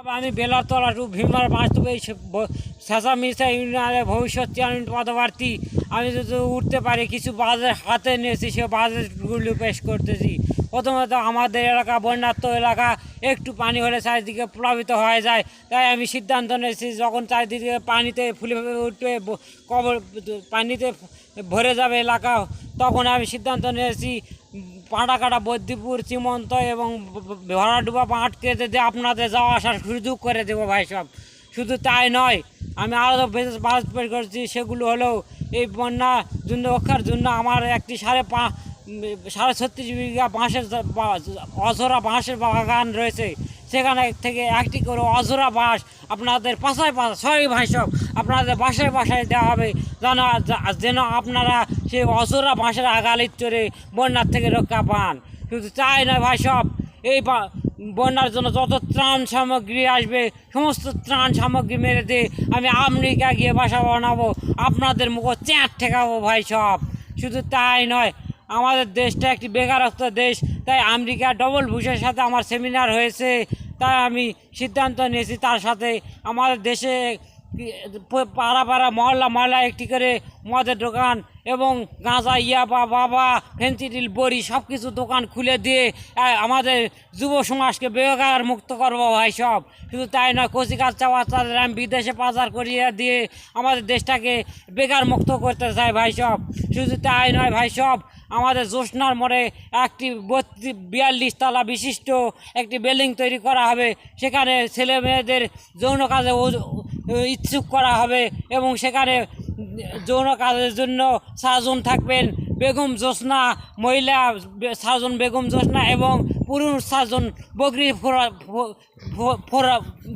আমি বেলাতলা টু ভীমার বাস্তবে এই শেষা মিশা ইউনিয়নের ভবিষ্যৎ চেয়ারম্যান পদপ্রার্থী। আমি যদি উঠতে পারি কিছু বাজেট হাতে নিয়েছি, সে বাজেটগুলো পেশ করতেছি। প্রথমত আমাদের এলাকা বন্যাত্ম এলাকা, একটু পানি হলে চারিদিকে প্লাবিত হয়ে যায়। তাই আমি সিদ্ধান্ত নিয়েছি, যখন চারিদিকে পানিতে ফুলে উঠবে কবর পানিতে ভরে যাবে এলাকা, তখন আমি সিদ্ধান্ত নিয়েছি পাঁটাকাটা বৈদ্যপুর চিমন্ত এবং ভরাডুবা আটকে দিয়ে আপনাদের যাওয়া আসার সুযোগ করে দেবো ভাই সব। শুধু তাই নয়, আমি আরও বাজেট পেশ করেছি। সেগুলো হলো এই বন্যা জন্য রক্ষার জন্য আমার একটি 36.5 বিঘা বাঁশের অঝোরা বাঁশের বাগান রয়েছে। সেখানে থেকে একটি করে অঝোরা বাঁশ আপনাদের পাশায় সরি ভাই সব আপনাদের বাসায় বাসায় দেওয়া হবে, যেন আপনারা সেই অঝোরা বাঁশের আগালির চড়ে বন্যার থেকে রক্ষা পান। শুধু তাই নয় ভাই সব, এই বন্যার জন্য যত ত্রাণ সামগ্রী আসবে সমস্ত ত্রাণ সামগ্রী মেরে দিয়ে আমি আমেরিকা গিয়ে বাসা বানাবো, আপনাদের মুখ চ্যাট ঠেকাবো ভাই সব। শুধু তাই নয়, আমাদের দেশটা একটি বেকারত্ব দেশ, তাই আমেরিকা ডবল বুশের সাথে আমার সেমিনার হয়েছে। তাই আমি সিদ্ধান্ত নিয়েছি তার সাথে আমাদের দেশে পাড়া পাড়া মহল্লা মহল্লা একটি করে মদের দোকান এবং গাঁজা ইয়াবা বাবা ফেন্সিডিল বড়ি সব কিছু দোকান খুলে দিয়ে আমাদের যুব সমাজকে বেকার মুক্ত করবো ভাই সব। শুধু তাই নয়, কচিকার চাওয়াচাদের আমি বিদেশে পাচার করিয়ে দিয়ে আমাদের দেশটাকে বেকার মুক্ত করতে চাই ভাই সব। শুধু তাই নয় ভাই সব, আমাদের জ্যোৎস্নার মোড়ে একটি 42 তলা বিশিষ্ট একটি বিল্ডিং তৈরি করা হবে। সেখানে ছেলে মেয়েদের যৌন কাজে ইচ্ছুক করা হবে এবং সেখানে যৌন কাজের জন্য 7 জন থাকবেন। বেগম জ্যোৎস্না, মহিলা 7 জন বেগম জ্যোৎস্না এবং পুরুষ 7 জন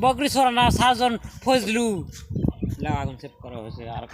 বকরি সরানা 7 জন ফজলু। আগুন সেভ করা হয়েছে আর